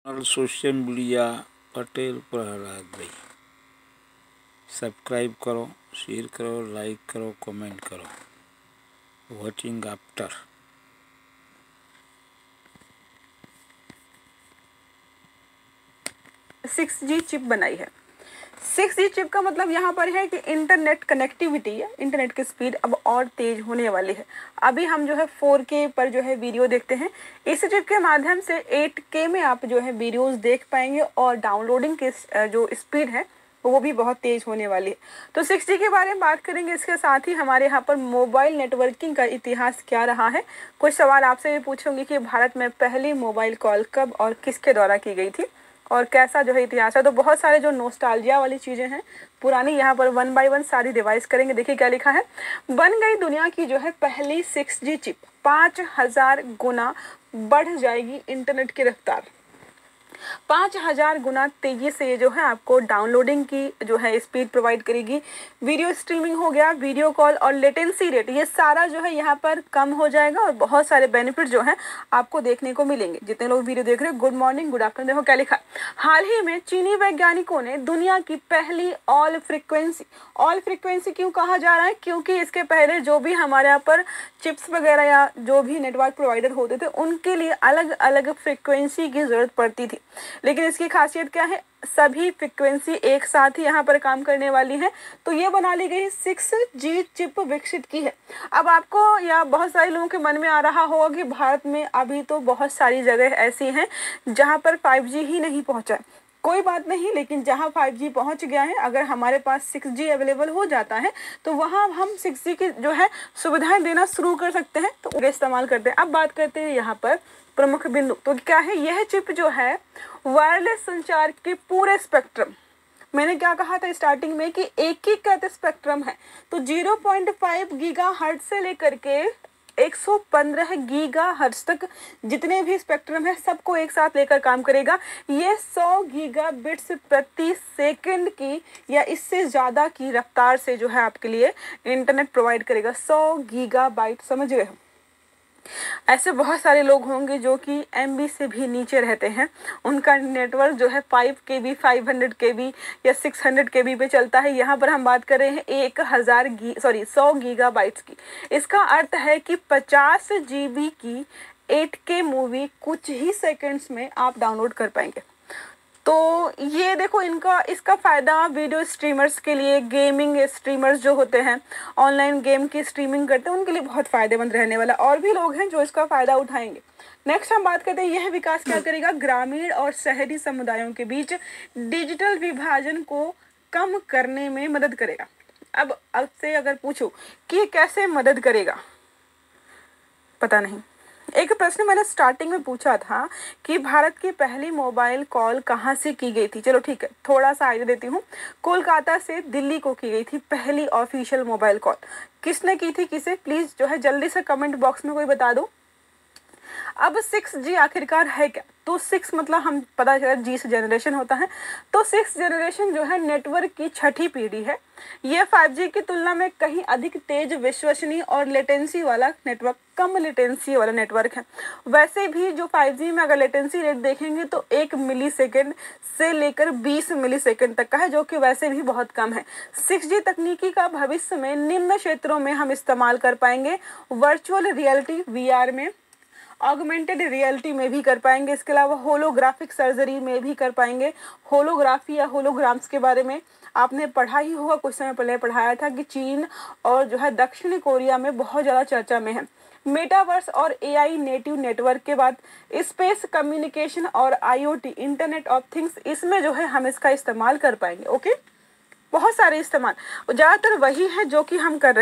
और social media Patel Prahlad भाई। Subscribe करो, शेयर करो, लाइक करो, कमेंट करो। Watching after. 6G चिप बनाई है। 6G चिप का मतलब यहाँ पर है कि इंटरनेट कनेक्टिविटी है, इंटरनेट की स्पीड अब और तेज होने वाली है। अभी हम जो है 4K पर जो है वीडियो देखते हैं, इस चिप के माध्यम से 8K में आप जो है वीडियोस देख पाएंगे और डाउनलोडिंग की जो स्पीड है वो भी बहुत तेज होने वाली है। तो 6G के बारे में बात करेंगे। इसके साथ ही हमारे यहाँ पर मोबाइल नेटवर्किंग का इतिहास क्या रहा है, कुछ सवाल आपसे भी पूछूंगी कि भारत में पहली मोबाइल कॉल कब और किसके द्वारा की गई थी और कैसा जो है इतिहास है। तो बहुत सारे जो नोस्टाल्जिया वाली चीज़ें हैं पुरानी, यहाँ पर 1 बाय 1 सारी रिवाइज करेंगे। देखिए क्या लिखा है। बन गई दुनिया की जो है पहली 6G चिप, 5000 गुना बढ़ जाएगी इंटरनेट की रफ्तार। 5000 गुना तेजी से ये जो है आपको डाउनलोडिंग की जो है स्पीड प्रोवाइड करेगी। वीडियो स्ट्रीमिंग हो गया, वीडियो कॉल और लेटेंसी रेट, ये सारा जो है यहाँ पर कम हो जाएगा और बहुत सारे बेनिफिट जो है आपको देखने को मिलेंगे। जितने लोग वीडियो देख रहे हो, गुड मॉर्निंग, गुड आफ्टरनून। देखो क्या लिखा। हाल ही में चीनी वैज्ञानिकों ने दुनिया की पहली ऑल फ्रिक्वेंसी क्यों कहा जा रहा है, क्योंकि इसके पहले जो भी हमारे यहाँ पर चिप्स वगैरह या जो भी नेटवर्क प्रोवाइडर होते थे उनके लिए अलग अलग फ्रिक्वेंसी की जरूरत पड़ती थी, लेकिन इसकी खासियत क्या है, सभी फ्रिक्वेंसी एक साथ ही यहाँ पर काम करने वाली है। तो ये बना ली गई 6G चिप विकसित की है। अब आपको या बहुत सारे लोगों के मन में आ रहा होगा कि भारत में अभी तो बहुत सारी जगह ऐसी हैं जहाँ पर 5G ही नहीं पहुँचा है। कोई बात नहीं, लेकिन जहाँ 5G पहुँच गया है, अगर हमारे पास 6G अवेलेबल हो जाता है तो वहाँ हम 6G की जो है सुविधाएं देना शुरू कर सकते हैं, तो उनका इस्तेमाल करते हैं। अब बात करते हैं यहाँ पर प्रमुख बिंदु। तो क्या है, यह चिप जो है वायरलेस संचार के पूरे स्पेक्ट्रम, मैंने क्या कहा था स्टार्टिंग में कि एकीकृत स्पेक्ट्रम है, तो 0.5 गीगाहर्ट्ज से लेकर के 115 गीगाहर्ट्ज तक जितने भी स्पेक्ट्रम है सबको एक साथ लेकर काम करेगा। ये 100 गीगाबिट्स प्रति सेकंड की या इससे ज़्यादा की रफ्तार से जो है आपके लिए इंटरनेट प्रोवाइड करेगा। 100 गीगाबाइट, समझ रहे हो। ऐसे बहुत सारे लोग होंगे जो कि MB से भी नीचे रहते हैं, उनका नेटवर्क जो है 5KB 500 KB या 600 KB पे चलता है। यहाँ पर हम बात कर रहे हैं 100 गीगाबाइट्स की। इसका अर्थ है कि 50 GB की 8K मूवी कुछ ही सेकंड्स में आप डाउनलोड कर पाएंगे। तो ये देखो इसका फ़ायदा वीडियो स्ट्रीमर्स के लिए, गेमिंग स्ट्रीमर्स जो होते हैं ऑनलाइन गेम की स्ट्रीमिंग करते हैं उनके लिए बहुत फ़ायदेमंद रहने वाला, और भी लोग हैं जो इसका फ़ायदा उठाएंगे। नेक्स्ट हम बात करते हैं यह विकास क्या करेगा, ग्रामीण और शहरी समुदायों के बीच डिजिटल विभाजन को कम करने में मदद करेगा। अब आपसे अगर पूछो कि कैसे मदद करेगा, पता नहीं। एक प्रश्न मैंने स्टार्टिंग में पूछा था कि भारत की पहली मोबाइल कॉल कहाँ से की गई थी। चलो ठीक है, थोड़ा सा आइडिया देती हूँ। कोलकाता से दिल्ली को की गई थी पहली ऑफिशियल मोबाइल कॉल। किसने की थी, किसे, प्लीज़ जो है जल्दी से कमेंट बॉक्स में कोई बता दो। अब 6G आखिरकार है क्या, तो 6 मतलब हम पता चला G से जनरेशन होता है, तो 6 जनरेशन जो है नेटवर्क की छठी पीढ़ी है। ये 5G की तुलना में कहीं अधिक तेज, विश्वसनीय और लेटेंसी वाला नेटवर्क, कम लेटेंसी वाला नेटवर्क है। वैसे भी जो 5G में अगर लेटेंसी रेट देखेंगे तो 1 मिलीसेकंड से लेकर 20 मिलीसेकंड तक का है, जो कि वैसे भी बहुत कम है। 6G तकनीकी का भविष्य में निम्न क्षेत्रों में हम इस्तेमाल कर पाएंगे। वर्चुअल रियलिटी VR में, ऑगमेंटेड रियलिटी में भी कर पाएंगे, इसके अलावा होलोग्राफिक सर्जरी में भी कर पाएंगे। होलोग्राफी या होलोग्राम्स के बारे में आपने पढ़ा ही होगा, कुछ समय पहले पढ़ाया था कि चीन और जो है दक्षिण कोरिया में बहुत ज़्यादा चर्चा में है। मेटावर्स और AI नेटिव नेटवर्क के बाद स्पेस कम्युनिकेशन और IoT, इंटरनेट ऑफ थिंग्स, इसमें जो है हम इसका इस्तेमाल कर पाएंगे। ओके, बहुत सारे इस्तेमाल, ज़्यादातर वही है जो कि हम कर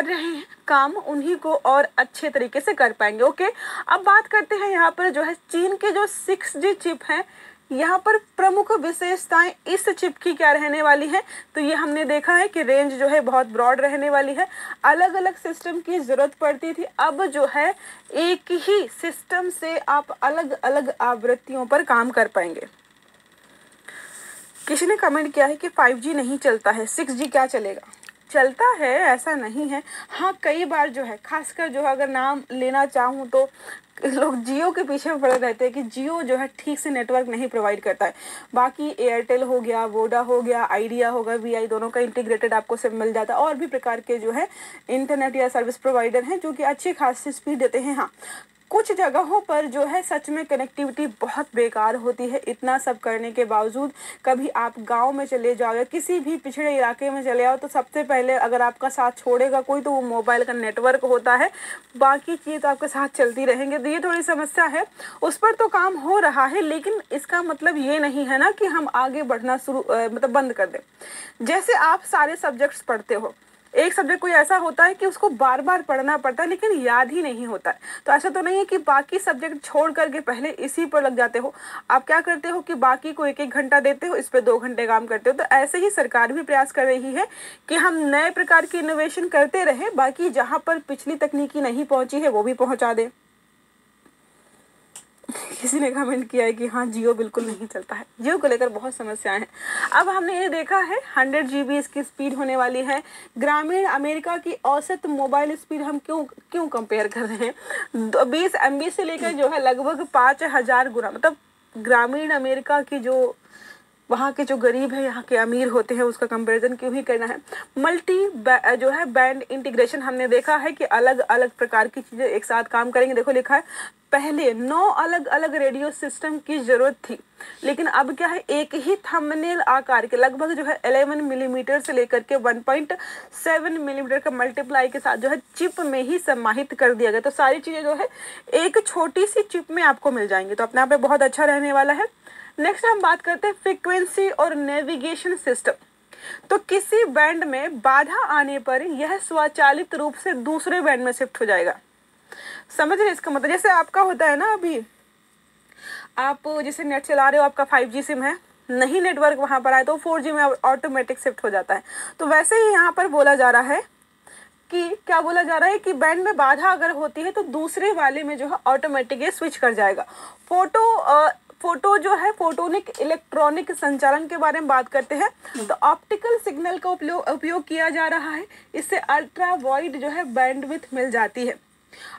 रहे हैं, काम उन्हीं को और अच्छे तरीके से कर पाएंगे। ओके, अब बात करते हैं यहाँ पर जो है चीन के जो 6G चिप है, यहाँ पर प्रमुख विशेषताएं इस चिप की क्या रहने वाली है। तो ये हमने देखा है कि रेंज जो है बहुत ब्रॉड रहने वाली है, अलग अलग सिस्टम की ज़रूरत पड़ती थी, अब जो है एक ही सिस्टम से आप अलग अलग आवृत्तियों पर काम कर पाएंगे। किसी ने कमेंट किया है कि 5G नहीं चलता है, 6G क्या चलेगा। चलता है ऐसा नहीं है। हाँ कई बार जो है खासकर जो है अगर नाम लेना चाहूँ तो लोग जियो के पीछे पड़े रहते हैं कि जियो जो है ठीक से नेटवर्क नहीं प्रोवाइड करता है। बाकी एयरटेल हो गया, वोडा हो गया, आइडिया होगा, वीआई, दोनों का इंटीग्रेटेड आपको सिम मिल जाता है। और भी प्रकार के जो है इंटरनेट या सर्विस प्रोवाइडर हैं जो कि अच्छी खासी स्पीड देते हैं। हाँ कुछ जगहों पर जो है सच में कनेक्टिविटी बहुत बेकार होती है। इतना सब करने के बावजूद कभी आप गांव में चले जाओ या किसी भी पिछड़े इलाके में चले आओ तो सबसे पहले अगर आपका साथ छोड़ेगा कोई तो वो मोबाइल का नेटवर्क होता है, बाकी चीज़ तो आपके साथ चलती रहेंगे। तो ये थोड़ी समस्या है, उस पर तो काम हो रहा है, लेकिन इसका मतलब ये नहीं है ना कि हम आगे बढ़ना मतलब बंद कर दें। जैसे आप सारे सब्जेक्ट्स पढ़ते हो, एक सब्जेक्ट कोई ऐसा होता है कि उसको बार बार पढ़ना पड़ता है लेकिन याद ही नहीं होता है। तो ऐसा तो नहीं है कि बाकी सब्जेक्ट छोड़ करके पहले इसी पर लग जाते हो। आप क्या करते हो कि बाकी को 1-1 घंटा देते हो, इस पर 2 घंटे काम करते हो। तो ऐसे ही सरकार भी प्रयास कर रही है कि हम नए प्रकार की इनोवेशन करते रहें, बाकी जहाँ पर पिछली तकनीकी नहीं पहुँची है वो भी पहुँचा दें। किसी ने कमेंट किया है कि हाँ जियो बिल्कुल नहीं चलता है, जियो को लेकर बहुत समस्याएं हैं। अब हमने ये देखा है 100 GB इसकी स्पीड होने वाली है। ग्रामीण अमेरिका की औसत मोबाइल स्पीड हम क्यों कंपेयर कर रहे हैं? 20 MB से लेकर जो है लगभग 5000 गुना, मतलब ग्रामीण अमेरिका की जो वहाँ के जो गरीब है, यहाँ के अमीर होते हैं, उसका कंपैरिजन क्यों ही करना है। जो है बैंड इंटीग्रेशन हमने देखा है कि अलग अलग प्रकार की चीज़ें एक साथ काम करेंगे। देखो लिखा है पहले 9 अलग अलग रेडियो सिस्टम की ज़रूरत थी, लेकिन अब क्या है एक ही थंबनेल आकार के लगभग जो है 11 मिलीमीटर से लेकर के 1.7 मिलीमीटर का मल्टीप्लाई के साथ जो है चिप में ही समाहित कर दिया गया। तो सारी चीज़ें जो है एक छोटी सी चिप में आपको मिल जाएंगी, तो अपने आप में बहुत अच्छा रहने वाला है। नेक्स्ट हम बात करते हैं फ्रीक्वेंसी और नेविगेशन सिस्टम। तो किसी बैंड में बाधा आने पर यह स्वचालित रूप से दूसरे बैंड में शिफ्ट हो जाएगा। समझ रहे इसका मतलब? जैसे आपका होता है ना, अभी आप जैसे नेट चला रहे हो, आपका 5G सिम है, नहीं नेटवर्क वहाँ पर आए तो 4G में ऑटोमेटिक शिफ्ट हो जाता है। तो वैसे ही यहाँ पर बोला जा रहा है कि क्या बोला जा रहा है कि बैंड में बाधा अगर होती है तो दूसरे वाले में जो है ऑटोमेटिक ये स्विच कर जाएगा। फोटो जो है फोटोनिक इलेक्ट्रॉनिक संचालन के बारे में बात करते हैं। तो ऑप्टिकल सिग्नल का उपयोग किया जा रहा है, इससे अल्ट्रा वाइड जो है बैंडविड्थ मिल जाती है।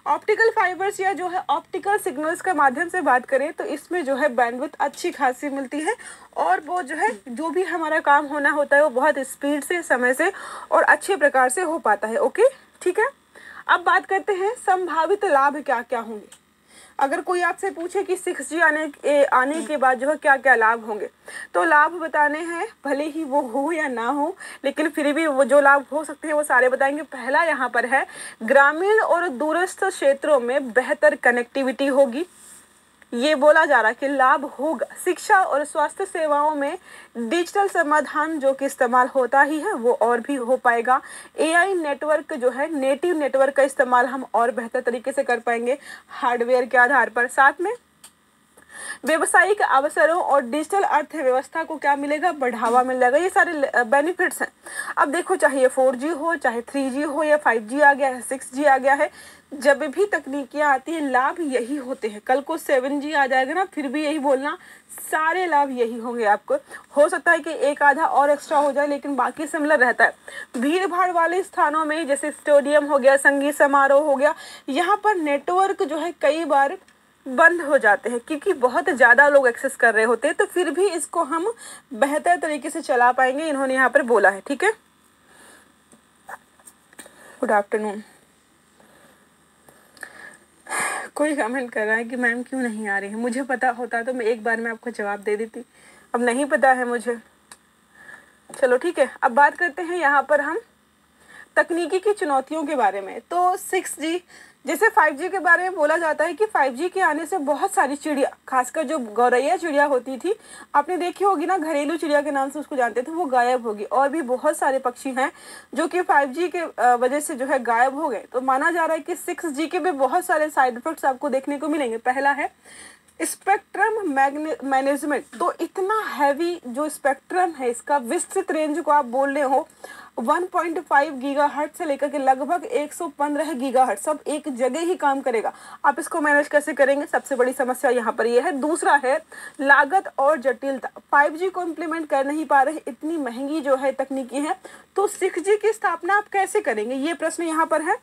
ऑप्टिकल फाइबर्स या जो है ऑप्टिकल सिग्नल्स के माध्यम से बात करें तो इसमें जो है बैंडविड्थ अच्छी खासी मिलती है, और वो जो है जो भी हमारा काम होना होता है वो बहुत स्पीड से, समय से और अच्छे प्रकार से हो पाता है। ओके ठीक है, अब बात करते हैं संभावित लाभ क्या क्या होंगे। अगर कोई आपसे पूछे कि 6G आने के बाद जो है क्या क्या लाभ होंगे, तो लाभ बताने हैं, भले ही वो हो या ना हो, लेकिन फिर भी वो जो लाभ हो सकते हैं वो सारे बताएंगे। पहला यहाँ पर है ग्रामीण और दूरस्थ क्षेत्रों में बेहतर कनेक्टिविटी होगी। ये बोला जा रहा है कि लाभ होगा। शिक्षा और स्वास्थ्य सेवाओं में डिजिटल समाधान जो कि इस्तेमाल होता ही है वो और भी हो पाएगा। AI नेटवर्क जो है नेटिव नेटवर्क का इस्तेमाल हम और बेहतर तरीके से कर पाएंगे हार्डवेयर के आधार पर। साथ में व्यवसायिक अवसरों और डिजिटल अर्थव्यवस्था को क्या मिलेगा? बढ़ावा मिल जाएगा। ये सारे बेनिफिट्स हैं। अब देखो चाहे 4G हो, चाहे 3G हो या 5G आ गया है, 6G आ गया है, जब भी तकनीकियाँ आती हैं लाभ यही होते हैं। कल को 7G आ जाएगा ना, फिर भी यही बोलना, सारे लाभ यही होंगे आपको। हो सकता है कि एक आधा और एक्स्ट्रा हो जाए, लेकिन बाकी सिमिलर रहता है। भीड़ भाड़ वाले स्थानों में जैसे स्टेडियम हो गया, संगीत समारोह हो गया, यहाँ पर नेटवर्क जो है कई बार बंद हो जाते हैं क्योंकि बहुत ज़्यादा लोग एक्सेस कर रहे होते हैं, तो फिर भी इसको हम बेहतर तरीके से चला पाएंगे, इन्होंने यहाँ पर बोला है। ठीक है, गुड आफ्टरनून। कोई कमेंट कर रहा है कि मैम क्यों नहीं आ रही है। मुझे पता होता तो मैं एक बार में आपको जवाब दे देती, अब नहीं पता है मुझे। चलो ठीक है, अब बात करते हैं यहाँ पर हम तकनीकी की चुनौतियों के बारे में। तो 6G जैसे 5G के बारे में बोला जाता है कि 5G के आने से बहुत सारी चिड़िया, खासकर जो गौरैया चिड़िया होती थी, आपने देखी होगी ना, घरेलू चिड़िया के नाम से उसको जानते थे, वो गायब होगी। और भी बहुत सारे पक्षी हैं जो कि 5G के वजह से जो है गायब हो गए। तो माना जा रहा है कि 6G के भी बहुत सारे साइड इफेक्ट्स आपको देखने को मिलेंगे। पहला है स्पेक्ट्रम मैनेजमेंट, तो इतना हैवी जो स्पेक्ट्रम है, इसका विस्तृत रेंज को आप बोल रहे हो 1.5 गीगाहर्ट्ज से लेकर के लगभग 115 गीगाहर्ट्ज, सब एक जगह ही काम करेगा। आप इसको मैनेज कैसे करेंगे, सबसे बड़ी समस्या यहाँ पर ये है। दूसरा है लागत और जटिलता, 5G को इम्प्लीमेंट कर नहीं पा रहे, इतनी महंगी जो है तकनीकी है, तो 6G की स्थापना आप कैसे करेंगे, ये प्रश्न यहाँ पर है।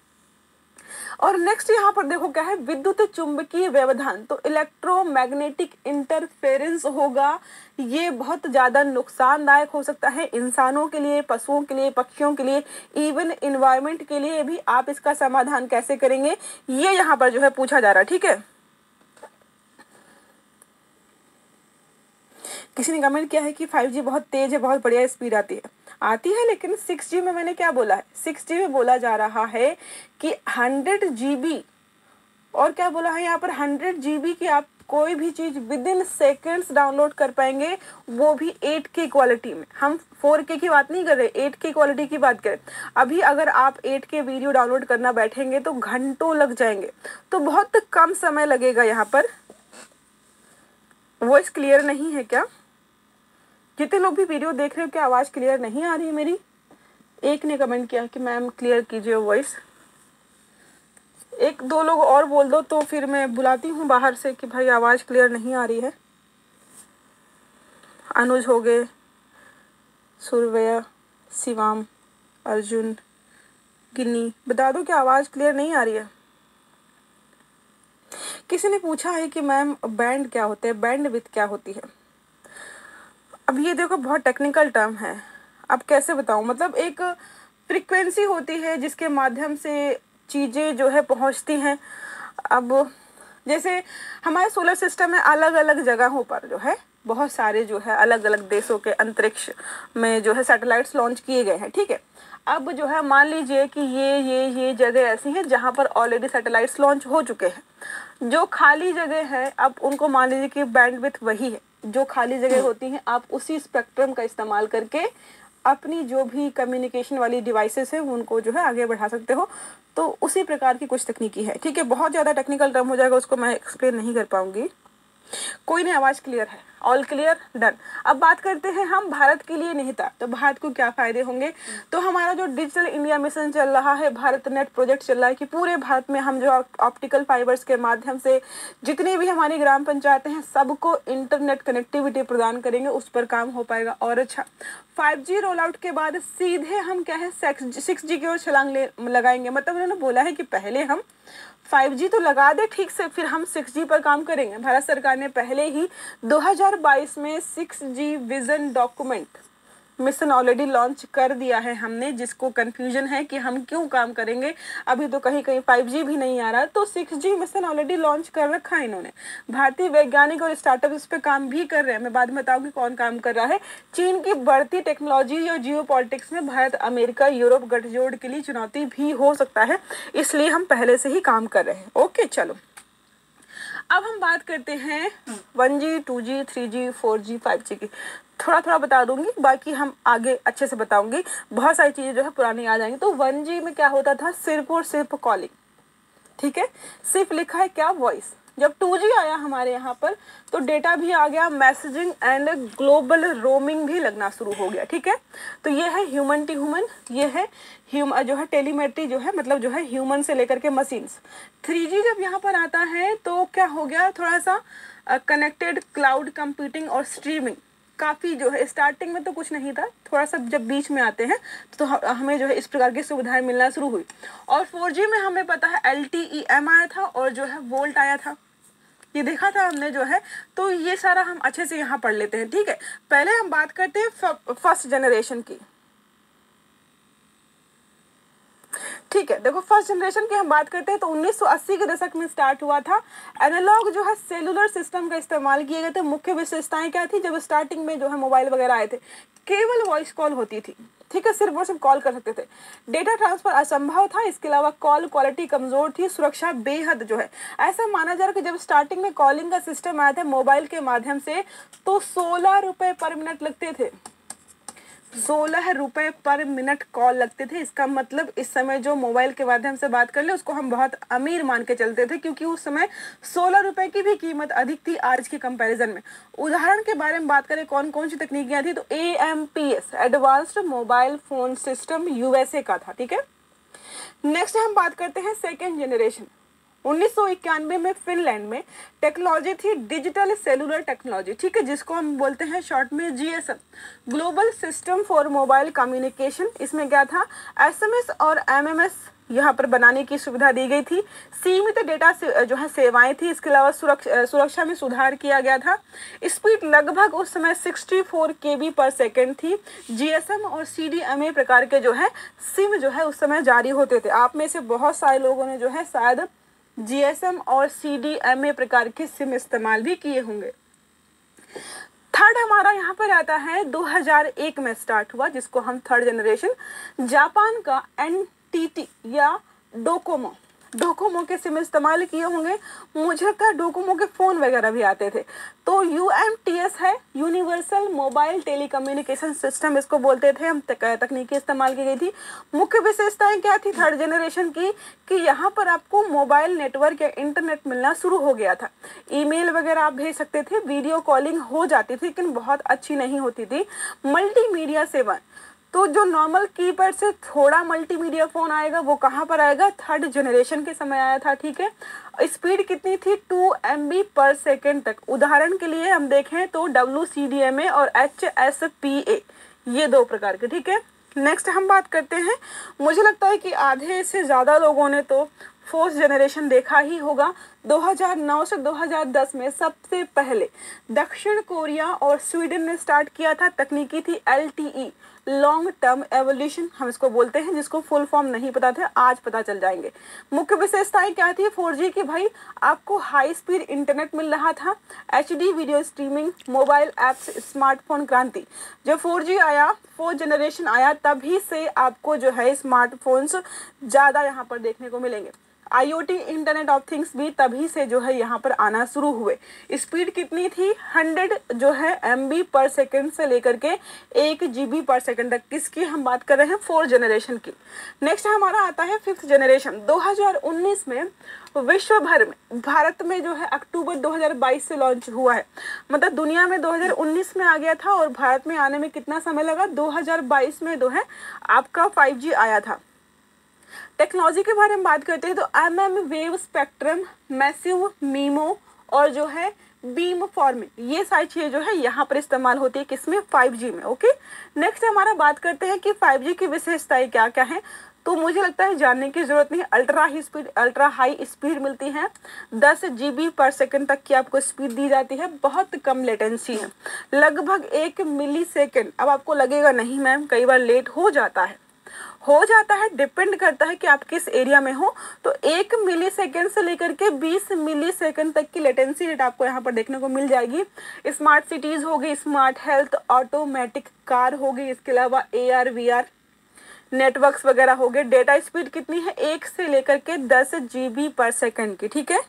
और नेक्स्ट यहाँ पर देखो क्या है, विद्युत चुंबकीय व्यवधान, तो इलेक्ट्रोमैग्नेटिक इंटरफेरेंस होगा, ये बहुत ज़्यादा नुकसानदायक हो सकता है इंसानों के लिए, पशुओं के लिए, पक्षियों के लिए, इवन इन्वायरमेंट के लिए भी। आप इसका समाधान कैसे करेंगे, ये यहाँ पर जो है पूछा जा रहा है, ठीक है। किसी ने कमेंट किया है कि 5G बहुत तेज है, बहुत बढ़िया स्पीड आती है, लेकिन 6G में मैंने क्या बोला है, 6G में बोला जा रहा है कि 100 GB, और क्या बोला है यहाँ पर, 100 GB की आप कोई भी चीज़ विद इन सेकेंड्स डाउनलोड कर पाएंगे, वो भी 8K क्वालिटी में। हम 4K की बात नहीं कर रहे, 8K क्वालिटी की बात करें। अभी अगर आप 8K वीडियो डाउनलोड करना बैठेंगे तो घंटों लग जाएंगे, तो बहुत कम समय लगेगा यहाँ पर। वॉइस क्लियर नहीं है क्या, जितने लोग भी वीडियो देख रहे हो, क्या आवाज़ क्लियर नहीं आ रही है मेरी? एक ने कमेंट किया कि मैम क्लियर कीजिए वॉइस, एक दो लोग और बोल दो तो फिर मैं बुलाती हूँ बाहर से कि भाई आवाज़ क्लियर नहीं आ रही है। अनुज हो गए, सुरवया, शिवाम, अर्जुन, गिन्नी, बता दो कि आवाज़ क्लियर नहीं आ रही है। किसी ने पूछा है कि मैम बैंड क्या होते हैं, बैंड विड्थ क्या होती है। अब ये देखो बहुत टेक्निकल टर्म है, अब कैसे बताऊँ, मतलब एक फ्रीक्वेंसी होती है जिसके माध्यम से चीज़ें जो है पहुंचती हैं। अब जैसे हमारे सोलर सिस्टम में अलग अलग जगहों पर जो है बहुत सारे जो है अलग अलग देशों के अंतरिक्ष में जो है सैटेलाइट्स लॉन्च किए गए हैं, ठीक है। अब जो है मान लीजिए कि ये जगह ऐसी हैं जहाँ पर ऑलरेडी सैटेलाइट्स लॉन्च हो चुके हैं। जो खाली जगह है, अब उनको मान लीजिए कि बैंडविड्थ वही है, जो खाली जगह होती हैं आप उसी स्पेक्ट्रम का इस्तेमाल करके अपनी जो भी कम्युनिकेशन वाली डिवाइसेस है उनको जो है आगे बढ़ा सकते हो। तो उसी प्रकार की कुछ तकनीकी है, ठीक है। बहुत ज़्यादा टेक्निकल टर्म हो जाएगा, उसको मैं एक्सप्लेन नहीं कर पाऊंगी। कोई नहीं, आवाज़ क्लियर है, ऑल क्लियर, डन। अब बात करते हैं हम भारत के लिए निहितार्थ, तो भारत को क्या फायदे होंगे। तो हमारा जो डिजिटल इंडिया मिशन चल रहा है, भारत नेट प्रोजेक्ट चल रहा है कि पूरे भारत में हम जो ऑप्टिकल फाइबर्स के माध्यम से जितनी भी हमारी ग्राम पंचायतें हैं सबको इंटरनेट कनेक्टिविटी प्रदान करेंगे, उस पर काम हो पाएगा। और अच्छा, 5G रोल आउट के बाद सीधे हम क्या है 6G की ओर छलांग लगाएंगे। मतलब उन्होंने बोला है कि पहले हम 5G तो लगा दे ठीक से, फिर हम 6G पर काम करेंगे। भारत सरकार ने पहले ही 2022 में 6G vision document mission already launch कर दिया है हमने। जिसको कंफ्यूजन है कि हम क्यों काम करेंगे, अभी तो कहीं कहीं 5G भी नहीं आ रहा, तो 6G मिशन ऑलरेडी लॉन्च कर रखा है इन्होंने। भारतीय वैज्ञानिक और स्टार्टअप इस पे काम भी कर रहे हैं, मैं बाद में बताऊंगी कौन काम कर रहा है। चीन की बढ़ती टेक्नोलॉजी और जियो पॉलिटिक्स में भारत, अमेरिका, यूरोप गठजोड़ के लिए चुनौती भी हो सकता है, इसलिए हम पहले से ही काम कर रहे हैं। ओके, चलो अब हम बात करते हैं 1G, 2G, 3G, 4G, 5G की। थोड़ा बता दूंगी, बाकी हम आगे अच्छे से बताऊंगी। बहुत सारी चीज़ें जो है पुरानी आ जाएंगी। तो 1G में क्या होता था, सिर्फ और सिर्फ कॉलिंग, ठीक है, सिर्फ लिखा है क्या, वॉइस। जब 2G आया हमारे यहाँ पर तो डेटा भी आ गया, मैसेजिंग एंड ग्लोबल रोमिंग भी लगना शुरू हो गया, ठीक है। तो ये है ह्यूमन टू ह्यूमन, ये है जो है टेलीमेट्री, जो है मतलब जो है ह्यूमन से लेकर के मशीन्स। 3G जब यहाँ पर आता है तो क्या हो गया, थोड़ा सा कनेक्टेड क्लाउड कंप्यूटिंग और स्ट्रीमिंग काफ़ी जो है, स्टार्टिंग में तो कुछ नहीं था, थोड़ा सा जब बीच में आते हैं तो हमें जो है इस प्रकार की सुविधाएं मिलना शुरू हुई। और 4G में हमें पता है LTE-M आया था और जो है वोल्ट आया था, ये देखा था हमने जो है। तो ये सारा हम अच्छे से यहाँ पढ़ लेते हैं, ठीक है। पहले हम बात करते हैं फर्स्ट जनरेशन की, ठीक है। देखो फर्स्ट जनरेशन की हम बात करते हैं तो 1980 के दशक में स्टार्ट हुआ था। एनालॉग जो है सेलुलर सिस्टम का इस्तेमाल किए गए थे। मुख्य विशेषताएं क्या थी, जब स्टार्टिंग में जो है मोबाइल वगैरह आए थे केवल वॉइस कॉल होती थी, ठीक है, सिर्फ और सिर्फ कॉल कर सकते थे। डेटा ट्रांसफर असंभव था, इसके अलावा कॉल क्वालिटी कमजोर थी, सुरक्षा बेहद जो है। ऐसा माना जा रहा है कि जब स्टार्टिंग में कॉलिंग का सिस्टम आया था मोबाइल के माध्यम से तो 16 रुपये पर मिनट लगते थे। 16 रुपए पर मिनट कॉल लगते थे। इसका मतलब इस समय जो मोबाइल के माध्यम से बात कर ले उसको हम बहुत अमीर मान के चलते थे, क्योंकि उस समय 16 रुपए की भी कीमत अधिक थी आज के कंपैरिजन में। उदाहरण के बारे में बात करें कौन कौन सी तकनीकियां थी, तो AMPS advanced mobile phone system USA का था। ठीक है, नेक्स्ट हम बात करते हैं सेकेंड जनरेशन। 1991 में फिनलैंड में टेक्नोलॉजी थी डिजिटल सेलुलर टेक्नोलॉजी। ठीक है, जिसको हम बोलते हैं शॉर्ट में GSM, global system for mobile communication. इसमें क्या था, SMS और MMS यहाँ पर बनाने की सुविधा दी गई थी। सीमित डेटा से जो है सेवाएं थी। इसके अलावा सुरक्षा में सुधार किया गया था। स्पीड लगभग उस समय 64 KB पर सेकेंड थी। GSM और CDMA प्रकार के जो है सिम जो है उस समय जारी होते थे। आप में से बहुत सारे लोगों ने जो है शायद GSM और CDMA प्रकार के सिम इस्तेमाल भी किए होंगे। थर्ड हमारा यहाँ पर आता है 2001 में स्टार्ट हुआ, जिसको हम थर्ड जनरेशन। जापान का NTT या डोकोमो के सिम इस्तेमाल किए होंगे। मुझे लगता है डोकोमो के फ़ोन वगैरह भी आते थे। तो UMTS है, यूनिवर्सल मोबाइल टेलीकम्युनिकेशन सिस्टम इसको बोलते थे हम। तकनीकी इस्तेमाल की गई थी। मुख्य विशेषताएं क्या थी थर्ड जनरेशन की, कि यहाँ पर आपको मोबाइल नेटवर्क या इंटरनेट मिलना शुरू हो गया था। ईमेल वगैरह आप भेज सकते थे, वीडियो कॉलिंग हो जाती थी लेकिन बहुत अच्छी नहीं होती थी। मल्टीमीडिया सेवा, तो जो नॉर्मल कीपैड से थोड़ा मल्टीमीडिया फोन आएगा वो कहाँ पर आएगा, थर्ड जनरेशन के समय आया था। ठीक है, स्पीड कितनी थी, 2 MB पर सेकेंड तक। उदाहरण के लिए हम देखें तो WCDMA और HSPA, ये दो प्रकार के। ठीक है, नेक्स्ट हम बात करते हैं। मुझे लगता है कि आधे से ज़्यादा लोगों ने तो फोर्थ जनरेशन देखा ही होगा। 2009 से 2010 में सबसे पहले दक्षिण कोरिया और स्वीडन ने स्टार्ट किया था। तकनीकी थी LTE, लॉन्ग टर्म एवोल्यूशन हम इसको बोलते हैं, जिसको फुल फॉर्म नहीं पता था, आज पता चल जाएंगे। मुख्य विशेषताएं क्या थी 4G की, भाई आपको हाई स्पीड इंटरनेट मिल रहा था, HD video streaming, mobile apps, smartphone क्रांति। जब 4G आया, फोर्थ जनरेशन आया, तभी से आपको जो है स्मार्टफोन्स ज़्यादा यहाँ पर देखने को मिलेंगे। IoT इंटरनेट ऑफ थिंग्स भी तभी से जो है यहाँ पर आना शुरू हुए। स्पीड कितनी थी, 100 जो है MB पर सेकेंड से लेकर के 1 GB पर सेकेंड तक। किसकी हम बात कर रहे हैं, फोर्थ जनरेशन की। नेक्स्ट हमारा आता है फिफ्थ जनरेशन। 2019 में विश्व भर में, भारत में जो है अक्टूबर 2022 से लॉन्च हुआ है। मतलब दुनिया में 2019 में आ गया था और भारत में आने में कितना समय लगा, 2022 में जो है आपका 5G आया था। टेक्नोलॉजी के बारे में बात करते हैं तो MM wave spectrum, massive memo और जो है बीम फॉर्मिंग, ये सारी चीज़ें जो है यहाँ पर इस्तेमाल होती है किसमें, 5G में। ओके, नेक्स्ट हमारा बात करते हैं कि 5G की विशेषताएं क्या क्या हैं। तो मुझे लगता है जानने की ज़रूरत नहीं। अल्ट्रा हाई स्पीड मिलती है, 10 GB पर सेकेंड तक की आपको स्पीड दी जाती है, बहुत कम लेटेंसी है, लगभग 1 मिली सेकेंड। अब आपको लगेगा नहीं मैम कई बार लेट हो जाता है, डिपेंड करता है कि आप किस एरिया में हो। तो 1 मिली सेकेंड से लेकर के 20 मिली सेकेंड तक की लेटेंसी रेट आपको यहाँ पर देखने को मिल जाएगी। स्मार्ट सिटीज़ होगी, स्मार्ट हेल्थ, ऑटोमेटिक कार होगी, इसके अलावा AR VR नेटवर्क्स वगैरह हो गए। डेटा स्पीड कितनी है, 1 से लेकर के 10 GB पर सेकेंड की। ठीक है,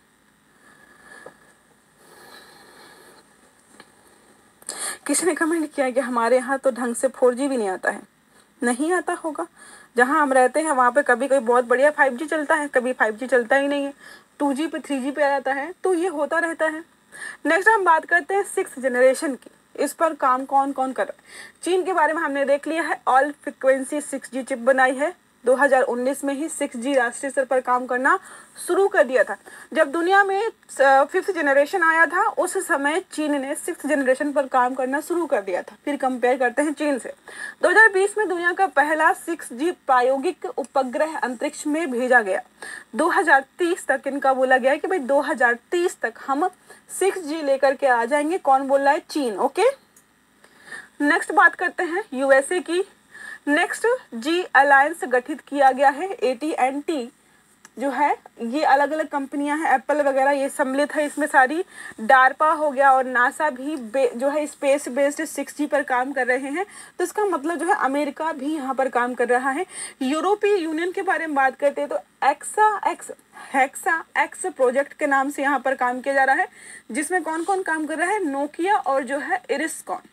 किसी ने कमेंट किया कि हमारे यहाँ तो ढंग से 4G भी नहीं आता है। नहीं आता होगा, जहाँ हम रहते हैं वहाँ पे कभी कभी बहुत बढ़िया 5G चलता है, कभी 5G चलता ही नहीं है, 2G पे 3G पे आ जाता है, तो ये होता रहता है। नेक्स्ट हम बात करते हैं सिक्स जनरेशन की। इस पर काम कौन कौन कर रहा है। चीन के बारे में हमने देख लिया है, ऑल फ्रिक्वेंसी 6G चिप बनाई है। 2019 में ही 6G राष्ट्रीय स्तर पर काम करना शुरू कर दिया था। जब दुनिया में फिफ्थ जनरेशन आया था उस समय चीन ने सिक्स्थ जनरेशन पर काम करना शुरू कर दिया था। फिर कंपेयर करते हैं चीन से। 2020 में दुनिया का पहला 6G प्रायोगिक उपग्रह अंतरिक्ष में भेजा गया। 2030 तक इनका बोला गया है कि भाई 2030 तक हम 6G लेकर के आ जाएंगे। कौन बोल रहा है, चीन। ओके, नेक्स्ट बात करते हैं USA की। नेक्स्ट G अलायंस गठित किया गया है। AT&T जो है, ये अलग अलग कंपनियां हैं, एप्पल वगैरह ये सम्मिलित है इसमें सारी। डार्पा हो गया और नासा भी जो है स्पेस बेस्ड 6G पर काम कर रहे हैं। तो इसका मतलब जो है अमेरिका भी यहाँ पर काम कर रहा है। यूरोपीय यूनियन के बारे में बात करते हैं तो हेक्सा एक्स प्रोजेक्ट के नाम से यहाँ पर काम किया जा रहा है, जिसमें कौन कौन काम कर रहा है, नोकिया और जो है एरिस्कॉन।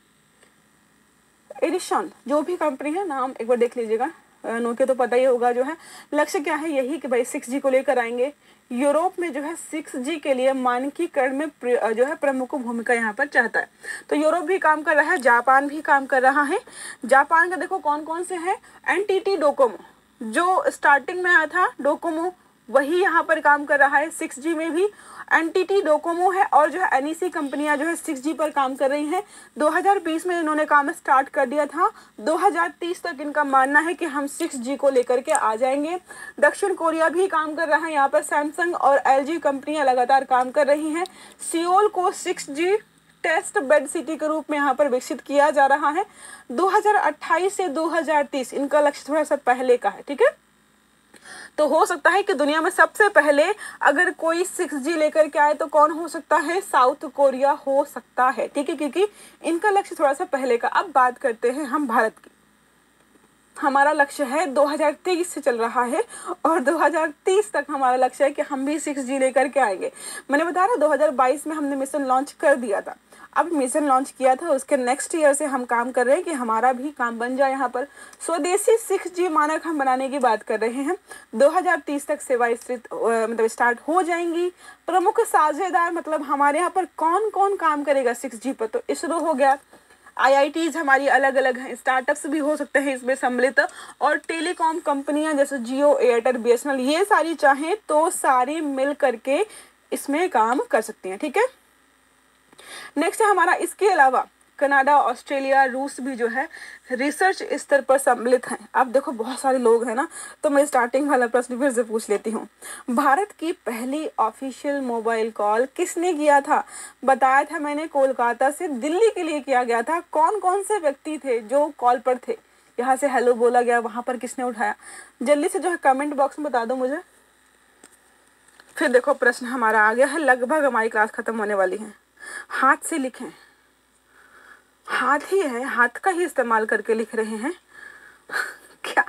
एडिशन जो भी कंपनी है, नाम एक बार देख लीजिएगा, नोकिया तो पता ही होगा जो है। लक्ष्य क्या है, यही कि भाई 6G को लेकर आएंगे। यूरोप में जो है 6G के लिए मानकीकरण में जो है प्रमुख भूमिका यहाँ पर चाहता है। तो यूरोप भी काम कर रहा है, जापान भी काम कर रहा है। जापान का देखो कौन कौन से हैं, NTT डोकोमो जो स्टार्टिंग में आया था, डोकोमो वही यहाँ पर काम कर रहा है। 6G में भी NTT डोकोमो है और जो है NEC कंपनियां जो है 6G पर काम कर रही हैं। 2020 में इन्होंने काम स्टार्ट कर दिया था, 2030 तक इनका मानना है कि हम 6G को लेकर के आ जाएंगे। दक्षिण कोरिया भी काम कर रहा है, यहाँ पर सैमसंग और LG कंपनियां लगातार काम कर रही हैं। सियोल को 6G टेस्ट बेड सिटी के रूप में यहाँ पर विकसित किया जा रहा है। 2028 से 2030 इनका लक्ष्य थोड़ा सा पहले का है, ठीक है। तो हो सकता है कि दुनिया में सबसे पहले अगर कोई 6G लेकर के आए तो कौन हो सकता है, साउथ कोरिया हो सकता है, ठीक है, क्योंकि इनका लक्ष्य थोड़ा सा पहले का। अब बात करते हैं हम भारत की। हमारा लक्ष्य है 2023 से चल रहा है और 2030 तक हमारा लक्ष्य है कि हम भी 6G लेकर के आएंगे। मैंने बताया 2022 में हमने मिशन लॉन्च कर दिया था। अब मिशन लॉन्च किया था, उसके नेक्स्ट ईयर से हम काम कर रहे हैं कि हमारा भी काम बन जाए। यहाँ पर स्वदेशी 6G मानक हम बनाने की बात कर रहे हैं। 2030 तक सेवाएं मतलब स्टार्ट हो जाएंगी। प्रमुख साझेदार मतलब हमारे यहाँ पर कौन कौन काम करेगा 6G पर, तो इसरो हो गया, IITs हमारी अलग अलग हैं, स्टार्टअप्स भी हो सकते हैं इसमें सम्मिलित, और टेलीकॉम कंपनियां जैसे जियो, एयरटेल, BSNL ये सारी चाहें तो सारी मिल करके इसमें काम कर सकती हैं, ठीक है। नेक्स्ट है हमारा, इसके अलावा कनाडा, ऑस्ट्रेलिया, रूस भी जो है रिसर्च स्तर पर सम्मिलित हैं। अब देखो बहुत सारे लोग हैं ना, तो मैं स्टार्टिंग वाला प्रश्न फिर से पूछ लेती हूँ। भारत की पहली ऑफिशियल मोबाइल कॉल किसने किया था? बताया था मैंने, कोलकाता से दिल्ली के लिए किया गया था। कौन कौन से व्यक्ति थे जो कॉल पर थे? यहाँ से हेलो बोला गया, वहाँ पर किसने उठाया? जल्दी से जो है कमेंट बॉक्स में बता दो मुझे। फिर देखो प्रश्न हमारा आ गया है, लगभग हमारी क्लास खत्म होने वाली है। हाथ से लिखें, हाथ ही है, हाथ का ही इस्तेमाल करके लिख रहे हैं क्या?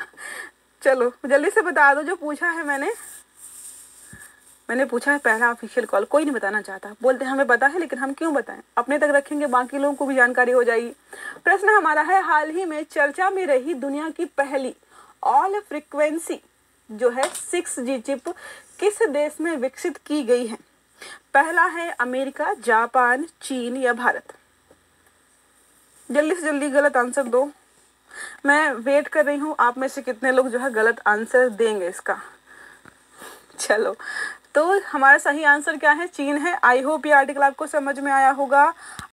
चलो जल्दी से बता दो जो पूछा है मैंने पूछा है पहला ऑफिशियल कॉल। कोई नहीं बताना चाहता, बोलते हैं हमें पता है, लेकिन हम क्यों बताएं, अपने तक रखेंगे, बाकी लोगों को भी जानकारी हो जाएगी। प्रश्न हमारा है, हाल ही में चर्चा में रही दुनिया की पहली ऑल फ्रीक्वेंसी जो है 6G चिप किस देश में विकसित की गई है? पहला है अमेरिका, जापान, चीन या भारत? जल्दी से जल्दी गलत आंसर दो, मैं वेट कर रही हूँ आप में से कितने लोग जो है गलत आंसर देंगे इसका। चलो, तो हमारा सही आंसर क्या है? चीन है। आई होप ये आर्टिकल आपको समझ में आया होगा।